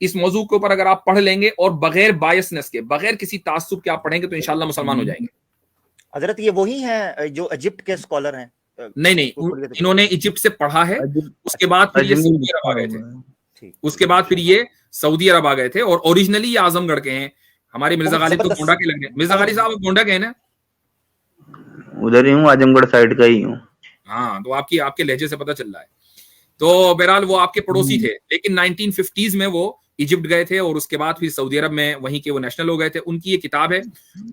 اس موضوع کے اوپر اگر آپ پڑھ لیں گے اور بغیر بائسنس کے, بغیر کسی تعصب کے آپ پڑھیں گے تو انشاءاللہ مسلمان ہو جائیں گے. حضرت یہ وہی ہیں جو ایجپٹ کے اسکالر ہیں؟ نہیں, انہوں نے ایجپٹ سے پڑھا ہے, اس کے بعد پھر یہ سعودی عرب آ گئے تھے, اس کے بعد پھر یہ سعودی عرب آ گئے تھے, اور اوریجنلی یہ اعظم گڑھ کے ہیں. ہمارے مرزا غالب تو گونڈا کے لگ رہے ہیں. مرزا غالب صاحب گونڈا کے ہیں نا؟ ادھر ہی ہوں, اعظم گڑھ سائڈ کا ہی ہوں. ہاں, تو آپ کے لہجے سے پتہ چل رہا ہے. تو بہرحال وہ آپ کے پڑوسی تھے, لیکن 1950s میں وہ ایجپٹ گئے تھے, اور اس کے بعد پھر سعودی عرب میں وہیں کے وہ نیشنل ہو گئے تھے. ان کی یہ کتاب ہے,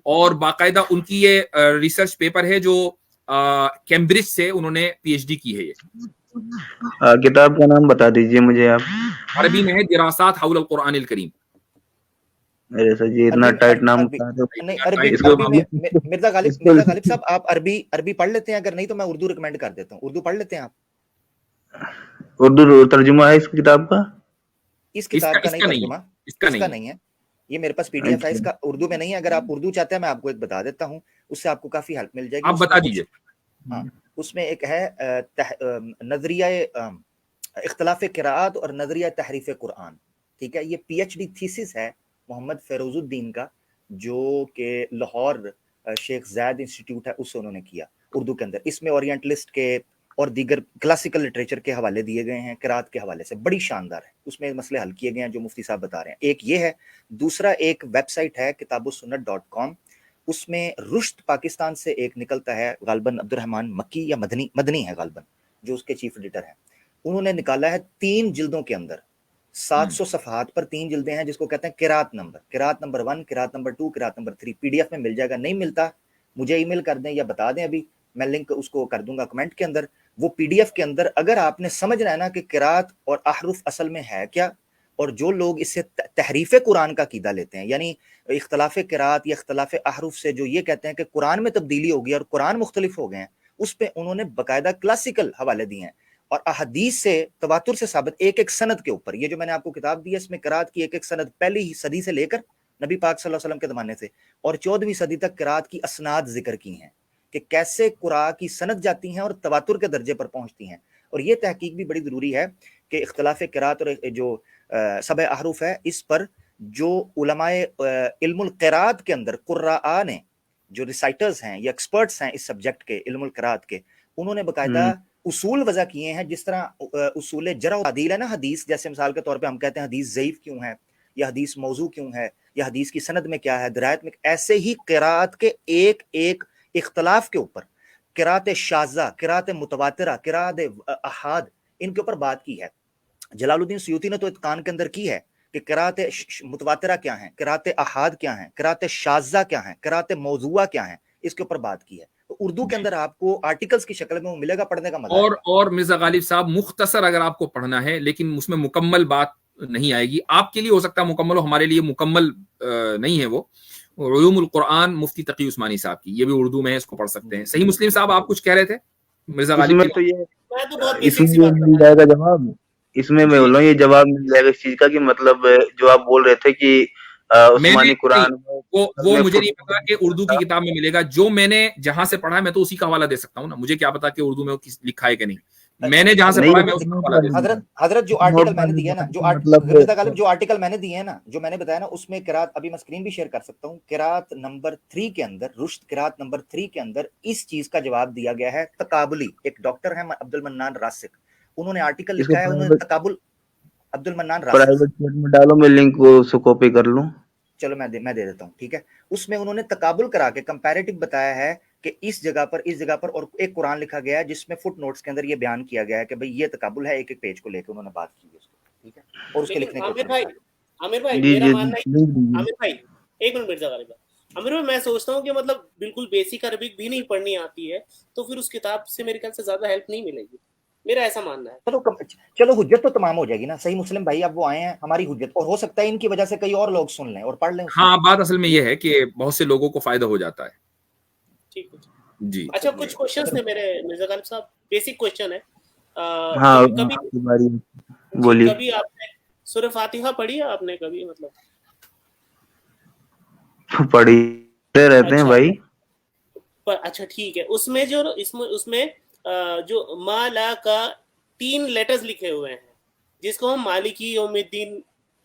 اور باقاعدہ ان کی یہ ریسرچ پیپر ہے جو کیمبرج سے انہوں نے پی ایچ ڈی کی ہے. یہ کتاب کا نام بتا دیجئے مجھے آپ. عربی میں ہے دراسات حول القرآن الکریم. میرے سر جی اتنا ٹائٹ نام نہیں, عربی میں مرزا غالب صاحب آپ عربی پڑھ لیتے ہیں؟ اگر نہیں تو میں اردو ریکمینڈ کر دیتا ہوں. اردو پڑھ لیتے ہیں آپ؟ اردو ترجمہ ہے اس کتاب کا؟ اس کتاب کا نہیں ترجمہ, اس کا نہیں ہے. یہ میرے پاس پی ڈی ایف ہے اس کا, اردو میں نہیں ہے. اگر آپ اردو چاہتے ہیں میں آپ کو ایک بتا دیتا ہوں, اس سے آپ کو کافی ہیلپ مل جائے گی. آپ بتا دیجئے. ہاں, اس میں ایک ہے نظریہ اختلاف قراءات اور نظریہ تحریف قرآن. ٹھیک ہے, یہ پی ایچ ڈی تھیسس ہے محمد فیروز الدین کا, جو کہ لاہور شیخ زید انسٹیٹیوٹ ہے, اس سے انہوں نے کیا اردو کے اندر. اس میں اورینٹلسٹ کے اور دیگر کلاسیکل لٹریچر کے حوالے دیے گئے ہیں, قرات کے حوالے سے بڑی شاندار ہے. اس میں مسئلے حل کیے گئے ہیں جو مفتی صاحب بتا رہے ہیں. ایک یہ ہے, دوسرا ایک ویب سائٹ ہے kitabussunnat.com. اس میں رشد پاکستان سے ایک نکلتا ہے, غالباً عبد الرحمن مکی یا مدنی ہے غالباً, جو اس کے چیف ایڈیٹر ہیں. انہوں نے نکالا ہے 3 جلدوں کے اندر 700 صفحات پر 3 جلدیں ہیں, جس کو کہتے ہیں قرات نمبر 1, قرات نمبر 2, قرات نمبر 3. پی ڈی ایف میں مل جائے گا. نہیں ملتا مجھے ای میل کر دیں یا بتا دیں, ابھی میں لنک اس کو کر دوں گا کمنٹ کے اندر. وہ پی ڈی ایف کے اندر اگر آپ نے سمجھنا ہے نا کہ قرات اور احرف اصل میں ہے کیا, اور جو لوگ اس سے تحریف قرآن کا عقیدہ لیتے ہیں, یعنی اختلاف قرات یا اختلاف احرف سے جو یہ کہتے ہیں کہ قرآن میں تبدیلی ہو گئی اور قرآن مختلف ہو گئے ہیں, اس پہ انہوں نے باقاعدہ کلاسیکل حوالے دیے ہیں, اور احادیث سے تواتر سے ثابت ایک سند کے اوپر. یہ جو میں نے آپ کو کتاب دی ہے, اس میں قرات کی ایک سند پہلی صدی سے لے کر نبی پاک صلی اللہ علیہ وسلم کے زمانے سے اور 14ویں صدی تک قرات کی اسناد ذکر کی ہیں, کہ کیسے قرآن کی سند جاتی ہیں اور تواتر کے درجے پر پہنچتی ہیں. اور یہ تحقیق بھی بڑی ضروری ہے کہ اختلاف قرات اور جو 7 احرف ہے, اس پر جو علماء علم القرات کے اندر قراء نے, جو ریسائٹرز ہیں یا ایکسپرٹس ہیں اس سبجیکٹ کے, علم القرات کے, انہوں نے باقاعدہ اصول وضع کیے ہیں. جس طرح اصول جرح و تعدیل ہے نا حدیث, جیسے مثال کے طور پہ ہم کہتے ہیں حدیث ضعیف کیوں ہے, یا حدیث موضوع کیوں ہے, یا حدیث کی سند میں کیا ہے, درایت میں, ایسے ہی قرات کے ایک اختلاف کے اوپر قرات شاذہ, قرات متواترہ, قرات احاد, ان کے اوپر بات کی ہے. جلال الدین سیوطی نے تو اتقان کے اندر کی ہے کہ قرات متواترہ کیا ہیں, قرات احاد کیا ہیں, قرات شاذہ کیا ہیں, قرات موضوعہ کیا ہیں, اس کے اوپر بات کی ہے. تو اردو کے اندر آپ کو آرٹیکلز کی شکل میں وہ ملے گا, پڑھنے کا مزہ. اور مرزا غالب صاحب مختصر اگر آپ کو پڑھنا ہے, لیکن اس میں مکمل بات نہیں آئے گی. آپ کے لیے ہو سکتا ہے مکمل ہو, ہمارے لیے مکمل نہیں ہے. وہ علوم القرآن مفتی تقی عثمانی صاحب کی, یہ بھی اردو میں ہے, اس کو پڑھ سکتے ہیں. صحیح مسلم صاحب آپ کچھ کہہ رہے تھے مرزا غالب؟ تو یہ مل جائے گا جواب, اس میں بول رہا ہوں یہ جواب مل جائے گا اس چیز کا, کہ مطلب جو آپ بول رہے تھے کہ عثمانی قرآن وہ مجھے نہیں پتا کہ اردو کی کتاب میں ملے گا. جو میں نے جہاں سے پڑھا ہے میں تو اسی کا حوالہ دے سکتا ہوں نا, مجھے کیا پتا کہ اردو میں لکھا ہے کہ نہیں. میں نے جہاں سے پڑھا میں اس کا حوالہ دے سکتا ہوں. حضرت جو آرٹیکل میں نے دیا نا, جو آرٹیکل میں نے دیے ہیں نا, جو میں نے بتایا نا, اس میں قرات, ابھی میں اسکرین بھی شیئر کر سکتا ہوں, قرات نمبر 3 کے اندر, رشد قرات نمبر 3 کے اندر اس چیز کا جواب دیا گیا ہے. تقابلی, ایک ڈاکٹر ہیں عبد المنان راسک, انہوں نے آرٹیکل لکھا ہے, انہوں نے تقابل. عبد المنان راسک پرائیویٹ چیٹ میں ڈالو, میں لنک کو اس کو کاپی کر لوں. چلو میں دے دیتا ہوں, ٹھیک ہے. اس میں انہوں نے تقابل کرا کے کمپیریٹو بتایا ہے کہ اس جگہ پر اور ایک قرآن لکھا گیا ہے جس میں فٹ نوٹس کے اندر یہ بیان کیا گیا ہے کہ بھئی یہ تقابل ہے, ایک پیج کو لے کے انہوں نے بات کی ہے اس کو, ٹھیک ہے. اور اس کے لکھنے کے عامر بھائی میرا ماننا ہے, عامر بھائی ایک منٹ مرزا غالب, عامر بھائی میں سوچتا ہوں کہ مطلب بالکل بیسک عربک بھی نہیں پڑھنی آتی ہے تو پھر اس کتاب سے میرے خیال سے زیادہ ہیلپ نہیں ملے گی, میرا ایسا ماننا ہے. چلو حجت تو تمام ہو جائے گی نا. صحیح مسلم بھائی اب وہ آئے ہیں ہماری حجت, اور ہو سکتا ہے ان کی وجہ سے کئی اور لوگ سن لیں اور پڑھ لیں. ہاں, بات اصل میں یہ ہے کہ بہت سے لوگوں کو فائدہ ہو جاتا ہے. ٹھیک ہے جی. اچھا, کچھ کوشچنز تھے میرے مرزا غالب صاحب, بیسک کوشچن ہے. ہاں بولیے. کبھی آپ نے سورہ فاتحہ پڑھی ہے آپ نے کبھی, مطلب پڑھتے رہتے ہیں بھائی. اچھا ٹھیک ہے. اس میں جو ما لا کا 3 لیٹرز لکھے ہوئے ہیں, جس کو ہم مالکی یوم الدین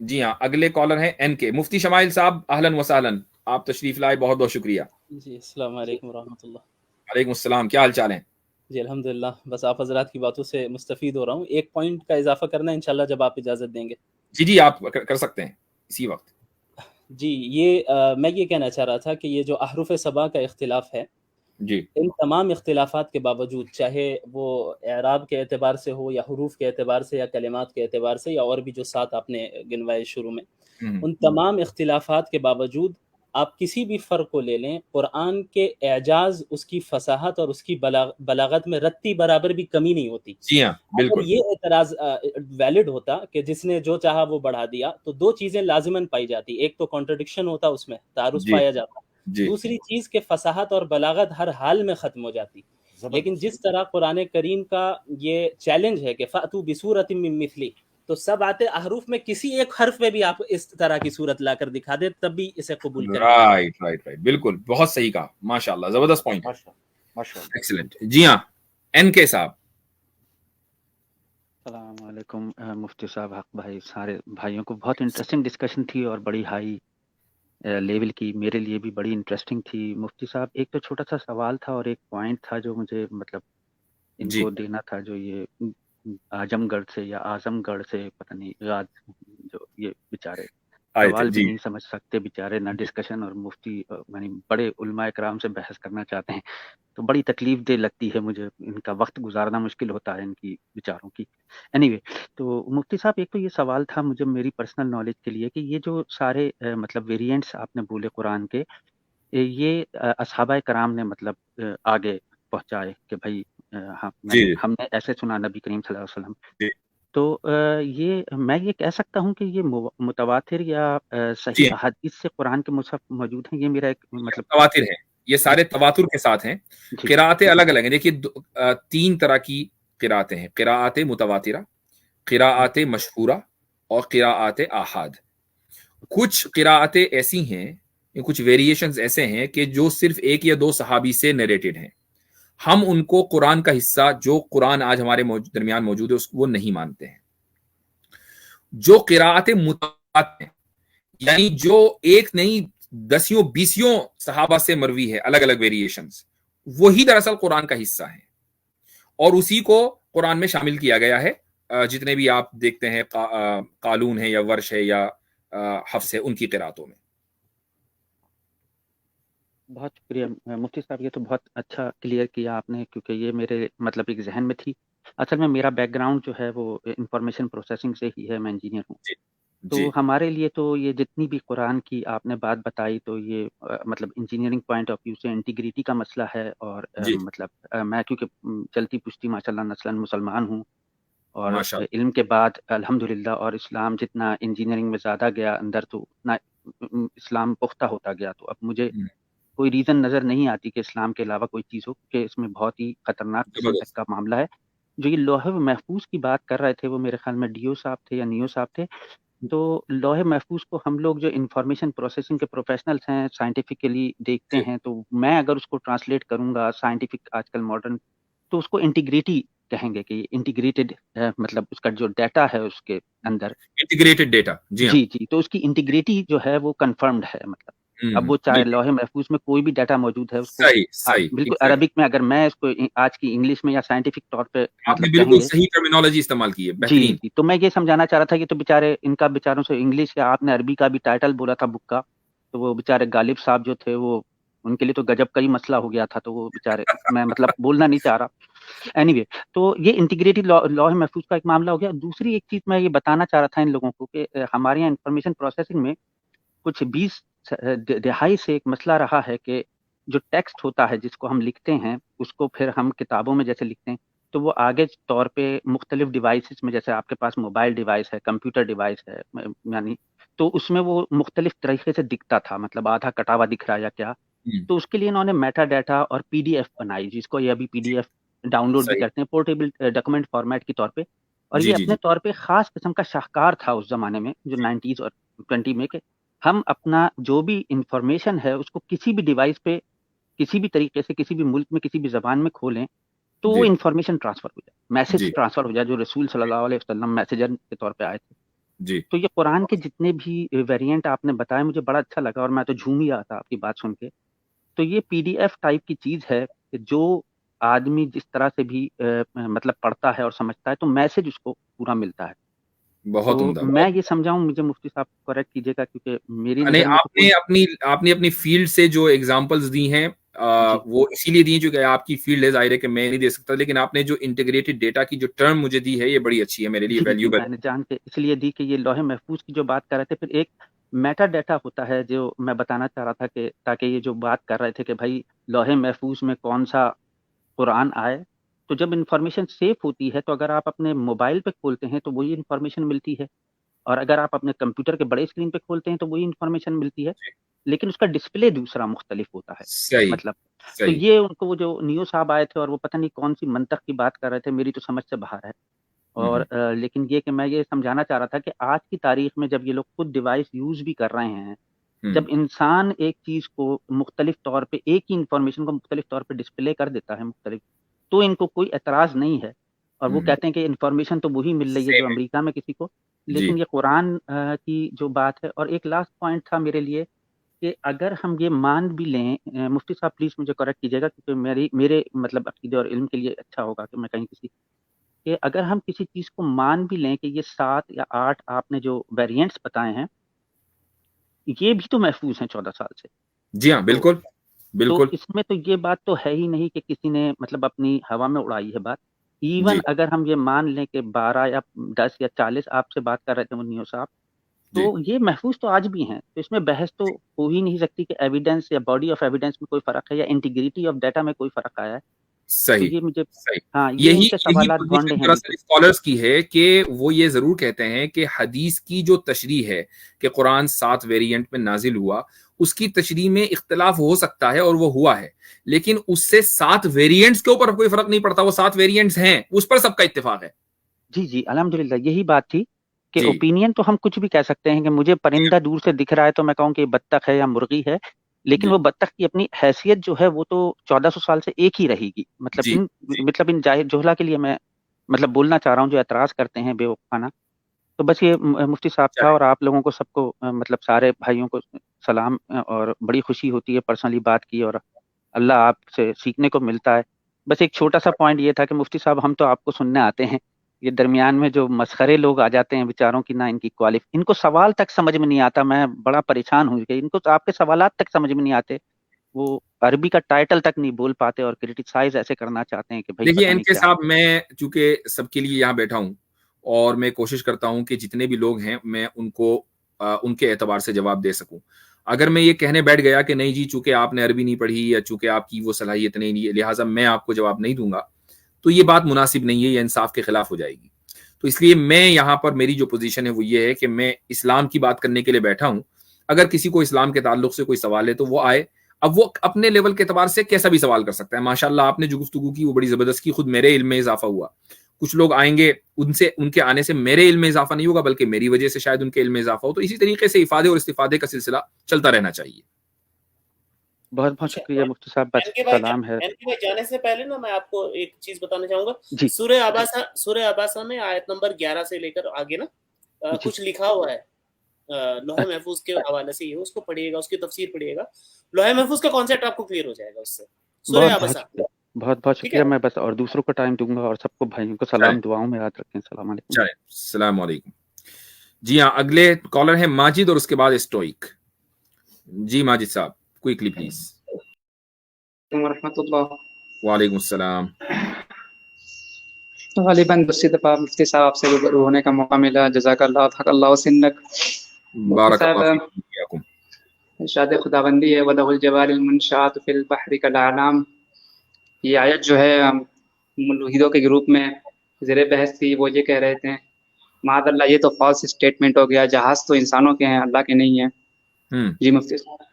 جی ہاں اگلے کالر ہیں این کے. مفتی شمائل صاحب اہلن و سہلن, آپ تشریف لائے, بہت بہت شکریہ. جی السلام علیکم ورحمۃ اللہ. وعلیکم السلام, کیا حال چال ہیں؟ جی الحمدللہ, بس آپ حضرات کی باتوں سے مستفید ہو رہا ہوں. ایک پوائنٹ کا اضافہ کرنا ہے انشاءاللہ جب آپ اجازت دیں گے. جی جی آپ کر سکتے ہیں اسی وقت. جی یہ میں یہ کہنا چاہ رہا تھا کہ یہ جو احرف سبا کا اختلاف ہے, جی ان تمام اختلافات کے باوجود, چاہے وہ اعراب کے اعتبار سے ہو یا حروف کے اعتبار سے یا کلمات کے اعتبار سے یا اور بھی جو 7 آپ نے گنوائے شروع میں, ان تمام اختلافات کے باوجود آپ کسی بھی فرق کو لے لیں, قرآن کے اعجاز, اس کی فصاحت اور اس کی بلاغت میں رتی برابر بھی کمی نہیں ہوتی. جی ہاں اگر بالکل. یہ اعتراض ویلڈ ہوتا کہ جس نے جو چاہا وہ بڑھا دیا, تو 2 چیزیں لازماً پائی جاتی. ایک تو کنٹرڈکشن ہوتا, اس میں تعارض جی پایا جاتا. جی دوسری چیز کہ فصاحت اور بلاغت ہر حال میں ختم ہو جاتی. لیکن جس طرح قرآن کریم کا یہ چیلنج ہے کہ فَأْتُوا بِسُورَةٍ مِّن مِّثْلِهِ, تو سب آتے احرف میں کسی ایک حرف میں بھی آپ اس طرح کی صورت لا کر دکھا دے, تب بھی اسے قبول کریں گے. رائٹ رائٹ رائٹ, بالکل, بہت صحیح کہا, ماشاء اللہ, زبردست پوائنٹ, ایکسلنٹ. جی ہاں این کے صاحب. السلام علیکم مفتی صاحب, حق بھائی, سارے بھائیوں کو بہت انٹرسٹنگ ڈسکشن تھی اور بڑی ہائی لیول کی, میرے لیے بھی بڑی انٹرسٹنگ تھی. مفتی صاحب ایک تو چھوٹا سا سوال تھا اور ایک پوائنٹ تھا جو مجھے مطلب ان جی کو دینا تھا, جو یہ اعظم گڑھ سے یا اعظم گڑھ سے پتہ نہیں, یاد جو یہ بیچارے آئے تھے. سوال بھی جی نہیں سمجھ سکتے بیچارے, نہ ڈسکشن, اور مفتی یعنی بڑے علماء کرام سے بحث کرنا چاہتے ہیں, تو بڑی تکلیف دہ لگتی ہے مجھے, ان کا وقت گزارنا مشکل ہوتا ہے ان کی بیچاروں کی. اینی وے, تو مفتی صاحب ایک تو یہ سوال تھا مجھے میری پرسنل نالج کے لیے کہ یہ جو سارے مطلب ویریئنٹس آپ نے بولے قرآن کے, یہ اصحابہ کرام نے مطلب آگے پہنچائے کہ بھائی جی ہم نے ایسے سنا نبی کریم صلی اللہ علیہ وسلم. جی تو یہ میں یہ کہہ سکتا ہوں کہ یہ متواتر یا جی صحیح احادیث سے قرآن کے مصحف موجود ہیں, یہ میرا ایک مطلب تواتر ہے, یہ سارے تواتر کے ساتھ ہیں. جی قراءتیں الگ الگ ہیں. دیکھیے 3 طرح کی قراءتیں ہیں, قراءت متواترہ, قراءت مشہورہ اور قراءت آحاد. کچھ قراءتیں ایسی ہیں, کچھ ویریشنز ایسے ہیں کہ جو صرف 1 یا 2 صحابی سے نریٹڈ ہیں. ہم ان کو قرآن کا حصہ, جو قرآن آج ہمارے درمیان موجود ہے, اس کو وہ نہیں مانتے ہیں. جو قراءت متواتر ہیں, یعنی جو 1 نہیں 10 صحابہ سے مروی ہے, الگ الگ ویریشنز, وہی دراصل قرآن کا حصہ ہیں اور اسی کو قرآن میں شامل کیا گیا ہے. جتنے بھی آپ دیکھتے ہیں قالون ہے یا ورش ہے یا حفص ہے, ان کی قراءتوں میں. بہت شکریہ مفتی صاحب, یہ تو بہت اچھا کلیئر کیا آپ نے, کیونکہ یہ میرے مطلب ایک ذہن میں تھی. اصل میں میرا بیک گراؤنڈ جو ہے وہ انفارمیشن پروسیسنگ سے ہی ہے, میں انجینئر ہوں. تو ہمارے لیے تو یہ جتنی بھی قرآن کی آپ نے بات بتائی, تو یہ مطلب انجینئرنگ پوائنٹ آف ویو سے انٹیگریٹی کا مسئلہ ہے. اور مطلب میں کیونکہ چلتی پوچھتی ماشاء اللہ نسلاً مسلمان ہوں, اور علم کے بعد الحمدللہ, اور اسلام جتنا انجینئرنگ میں زیادہ گیا اندر, تو اتنا اسلام پختہ ہوتا گیا. تو اب مجھے کوئی ریزن نظر نہیں آتی کہ اسلام کے علاوہ کوئی چیز ہو, کہ اس میں بہت ہی خطرناک قسم تک کا معاملہ ہے. جو یہ لوح محفوظ کی بات کر رہے تھے, وہ میرے خیال میں ڈیو صاحب تھے یا نیو صاحب تھے. تو لوح محفوظ کو ہم لوگ جو انفارمیشن پروسیسنگ کے پروفیشنلز ہیں, سائنٹیفکلی دیکھتے ہیں, تو میں اگر اس کو ٹرانسلیٹ کروں گا سائنٹیفک آج کل ماڈرن, تو اس کو انٹیگریٹی کہیں گے, کہ انٹیگریٹڈ مطلب اس کا جو ڈیٹا ہے اس کے اندر انٹیگریٹڈ ڈیٹا. جی, تو اس کی انٹیگریٹی جو ہے وہ کنفرمڈ ہے. مطلب اب وہ چاہے لوح محفوظ میں کوئی بھی ڈیٹا موجود ہے, اس کو بالکل عربک میں اگر میں اس کو آج کی انگلش میں یا سائنٹیفک طور پہ مطلب بالکل صحیح ٹرمینالوجی استعمال کی ہے. جی, تو میں یہ سمجھانا چاہ رہا تھا کہ تو بیچارے ان کا بیچاروں سے انگلش, یا آپ نے عربی کا بھی ٹائٹل بولا تھا بک کا, تو وہ بیچارے غالب صاحب جو تھے, وہ ان کے لیے تو گجب کا ہی مسئلہ ہو گیا تھا. تو وہ بیچارے, میں مطلب بولنا نہیں چاہ رہا. اینی وے, تو یہ انٹیگریٹڈ لوح محفوظ کا ایک معاملہ ہو گیا. دوسری ایک چیز میں یہ بتانا چاہ رہا تھا ان لوگوں کو, کہ ہمارے یہاں انفارمیشن پروسیسنگ میں کچھ 20 دہائی سے ایک مسئلہ رہا ہے کہ جو ٹیکسٹ ہوتا ہے جس کو ہم لکھتے ہیں, اس کو پھر ہم کتابوں میں جیسے لکھتے ہیں, تو وہ آگے طور پہ مختلف ڈیوائسز میں, جیسے آپ کے پاس موبائل ڈیوائس ہے, کمپیوٹر ڈیوائس ہے, یعنی تو اس میں وہ مختلف طریقے سے دکھتا تھا, مطلب آدھا کٹا ہوا دکھ رہا یا کیا. تو اس کے لیے انہوں نے میٹا ڈیٹا اور پی ڈی ایف بنائی, جس کو یہ ابھی P D F download بھی کرتے ہیں پورٹیبل ڈاکومنٹ فارمیٹ کے طور پہ. اور یہ اپنے طور پہ خاص قسم کا شاہکار تھا اس زمانے میں, جو 90s اور 20 میں, کہ ہم اپنا جو بھی انفارمیشن ہے اس کو کسی بھی ڈیوائس پہ کسی بھی طریقے سے کسی بھی ملک میں کسی بھی زبان میں کھولیں, تو وہ انفارمیشن ٹرانسفر ہو جائے, میسج ٹرانسفر ہو جائے, جو رسول صلی اللہ علیہ وسلم میسیجر کے طور پہ آئے تھے. جی تو یہ قرآن کے جتنے بھی ویریئنٹ آپ نے بتائے مجھے بڑا اچھا لگا اور میں تو جھوم ہی رہا تھا آپ کی بات سن کے. تو یہ PDF ٹائپ کی چیز ہے کہ جو آدمی جس طرح سے بھی مطلب پڑھتا ہے اور سمجھتا ہے تو میسج اس کو پورا ملتا ہے. بہت تو عمدہ. میں یہ سمجھاؤں, مجھے مفتی صاحب کریکٹ کیجیے گا کیونکہ میری نہیں, نظر میں آپ نے اپنی فیلڈ سے جو ایگزامپلز دی ہیں وہ اسی لیے دی ہیں چونکہ آپ کی فیلڈ ہے, ظاہر ہے کہ میں نہیں دے سکتا, لیکن آپ نے جو انٹیگریٹڈ ڈیٹا کی جو ٹرم مجھے دی ہے یہ بڑی اچھی ہے, میرے لیے ویلیوبل. میں نے جان کے اس لیے دی کہ یہ لوح محفوظ کی جو بات کر رہے تھے, پھر ایک میٹا ڈیٹا ہوتا ہے جو میں بتانا چاہ رہا تھا کہ تاکہ یہ جو بات کر رہے تھے کہ بھائی لوح محفوظ میں کون سا قرآن آئے, تو جب انفارمیشن سیف ہوتی ہے تو اگر آپ اپنے موبائل پہ کھولتے ہیں تو وہی انفارمیشن ملتی ہے, اور اگر آپ اپنے کمپیوٹر کے بڑے اسکرین پہ کھولتے ہیں تو وہی انفارمیشن ملتی ہے, لیکن اس کا ڈسپلے دوسرا مختلف ہوتا ہے. صحیح, مطلب تو صحیح. یہ ان کو وہ جو نیو صاحب آئے تھے اور وہ پتہ نہیں کون سی منطق کی بات کر رہے تھے, میری تو سمجھ سے باہر ہے. اور لیکن یہ کہ میں یہ سمجھانا چاہ رہا تھا کہ آج کی تاریخ میں جب یہ لوگ خود ڈیوائس یوز بھی کر رہے ہیں, جب انسان ایک چیز کو مختلف طور پہ, ایک ہی انفارمیشن کو مختلف طور پہ ڈسپلے کر دیتا ہے مختلف, تو ان کو کوئی اعتراض نہیں ہے, اور وہ کہتے ہیں کہ انفارمیشن تو وہی مل رہی ہے جو امریکہ میں کسی کو, لیکن یہ قرآن کی جو بات ہے. اور ایک لاسٹ پوائنٹ تھا میرے لیے کہ اگر ہم یہ مان بھی لیں, مفتی صاحب پلیز مجھے کریکٹ کیجیے گا کیونکہ میرے مطلب عقیدے اور علم کے لیے اچھا ہوگا کہ میں کہیں کہ اگر ہم کسی چیز کو مان بھی لیں کہ یہ 7 یا 8 آپ نے جو ویریئنٹس بتائے ہیں یہ بھی تو محفوظ ہیں 14 سال سے. جی ہاں, بالکل بالکل. تو اس میں تو یہ بات تو ہے ہی نہیں کہ کسی نے مطلب اپنی ہوا میں اڑائی ہے بات. ایون اگر ہم یہ مان لیں کہ 12 یا 10 یا 40 آپ سے بات کر رہے تھے منیو صاحب, تو یہ محفوظ تو آج بھی ہیں, تو اس میں بحث تو ہو ہی نہیں سکتی کہ ایویڈنس یا باڈی آف ایویڈنس میں کوئی فرق ہے یا انٹیگریٹی آف ڈیٹا میں کوئی فرق آیا ہے. صحیح, یہ مجھے ہاں, یہی سوالات گونڈے ہیں اسکالرز کی ہے کہ وہ یہ ضرور کہتے ہیں کہ حدیث کی جو تشریح ہے کہ قرآن 7 ویریئنٹ میں نازل ہوا, اس کی تشریح میں اختلاف ہو سکتا ہے اور وہ ہوا ہے, لیکن اس سے 7 ویریئنٹس کے اوپر کوئی فرق نہیں پڑتا, وہ 7 ویریئنٹس ہیں, اس پر سب کا اتفاق ہے. جی الحمدللہ, یہی بات تھی کہ اوپینین تو ہم کچھ بھی کہہ سکتے ہیں کہ مجھے پرندہ دور سے دکھ رہا ہے تو میں کہوں کہ یہ بطخ ہے یا مرغی ہے, لیکن وہ بطخ کی اپنی حیثیت جو ہے وہ تو 1400 سال سے ایک ہی رہے گی. مطلب ان جوہلا کے لیے میں مطلب بولنا چاہ رہا ہوں جو اعتراض کرتے ہیں بے وقفانہ. تو بس یہ مفتی صاحب تھا, اور آپ لوگوں کو سب کو مطلب سارے بھائیوں کو سلام, اور بڑی خوشی ہوتی ہے پرسنلی بات کی اور اللہ آپ سے سیکھنے کو ملتا ہے. بس ایک چھوٹا سا پوائنٹ یہ تھا کہ مفتی صاحب ہم تو آپ کو سننے آتے ہیں, یہ درمیان میں جو مسخرے لوگ آ جاتے ہیں بیچاروں کی, نہ ان کی ان کو سوال تک سمجھ میں نہیں آتا. میں بڑا پریشان ہوں کہ ان کو تو آپ کے سوالات تک سمجھ میں نہیں آتے, وہ عربی کا ٹائٹل تک نہیں بول پاتے اور کرٹیسائز ایسے کرنا چاہتے ہیں کہ بھائی دیکھیے ان کے صاحب, میں چونکہ سب کے لیے یہاں بیٹھا ہوں اور میں کوشش کرتا ہوں کہ جتنے بھی لوگ ہیں میں ان کو ان کے اعتبار سے جواب دے سکوں. اگر میں یہ کہنے بیٹھ گیا کہ نہیں جی چونکہ آپ نے عربی نہیں پڑھی یا چونکہ آپ کی وہ صلاحیت نہیں ہے لہٰذا میں آپ کو جواب نہیں دوں گا, تو یہ بات مناسب نہیں ہے, یہ انصاف کے خلاف ہو جائے گی. تو اس لیے میں یہاں پر میری جو پوزیشن ہے وہ یہ ہے کہ میں اسلام کی بات کرنے کے لیے بیٹھا ہوں. اگر کسی کو اسلام کے تعلق سے کوئی سوال ہے تو وہ آئے, اب وہ اپنے لیول کے اعتبار سے کیسا بھی سوال کر سکتا ہے. ماشاءاللہ آپ نے جو گفتگو کی وہ بڑی زبردست کی, خود میرے علم میں اضافہ ہوا. کچھ لوگ آئیں گے, ان کے آنے سے میرے علم میں اضافہ نہیں ہوگا بلکہ میری وجہ سے شاید ان کے علم میں اضافہ ہو. تو اسی طریقے سے افادے اور استفادے کا سلسلہ چلتا رہنا چاہیے. بہت بہت شکریہ مفتی صاحب, بس سلام ہے. جانے سے پہلے نا میں آپ کو ایک چیز بتانا چاہوں گا. سورہ عباسہ میں آیت نمبر 11 سے لے کر آگے نا کچھ لکھا ہوا ہے لوح محفوظ کے حوالے سے, اس کو پڑھیے گا, اس کی تفسیر پڑھیے گا, لوح محفوظ کا کانسیپٹ آپ کو کلیئر ہو جائے گا اس سے. سورہ عباسہ. بہت بہت شکریہ. میں بس اور دوسروں کو ٹائم دوں گا, اور سب کو بھائیوں کو سلام دعاؤں میں یاد رکھیں. السلام علیکم. السلام علیکم. جی ہاں, اگلے کالر ہیں ماجد اور اس کے بعد اسٹوئک. جی ماجد صاحب کوئکلی پلیز. ورحمۃ اللہ. وعلیکم السلام. غالباً دوسری دفعہ مفتی صاحب آپ سے روبرو ہونے کا موقع ملا, جزاک اللہ, حق اللہ سنک. بارک اللہ فیکم. ارشاد خداوندی ہے وَلَهُ الْجَوَارِ الْمُنشَآتُ فِي الْبَحْرِ كَالْأَعْلَامِ. یہ آیت جو ہے ملحدوں کے گروپ میں زیر بحث تھی. وہ یہ کہہ رہے تھے معاذ اللہ یہ تو فالس اسٹیٹمنٹ ہو گیا, جہاز تو انسانوں کے ہیں اللہ کے نہیں ہیں. جی مفتی صاحب.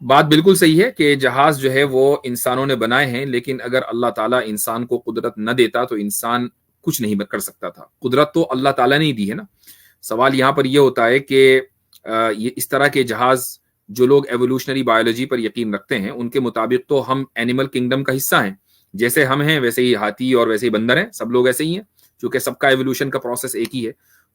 بات بالکل صحیح ہے کہ جہاز جو ہے وہ انسانوں نے بنائے ہیں, لیکن اگر اللہ تعالیٰ انسان کو قدرت نہ دیتا تو انسان کچھ نہیں کر سکتا تھا. قدرت تو اللہ تعالیٰ نے ہی دی ہے نا. سوال یہاں پر یہ ہوتا ہے کہ یہ اس طرح کے جہاز جو لوگ ایوولوشنری بایولوجی پر یقین رکھتے ہیں ان کے مطابق تو ہم اینیمل کنگڈم کا حصہ ہیں. جیسے ہم ہیں ویسے ہی ہاتھی اور ویسے ہی بندر ہیں, سب لوگ ایسے ہی ہیں, چونکہ سب کا ایوولوشن کا پروسیس ایک ہی ہے.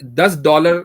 $10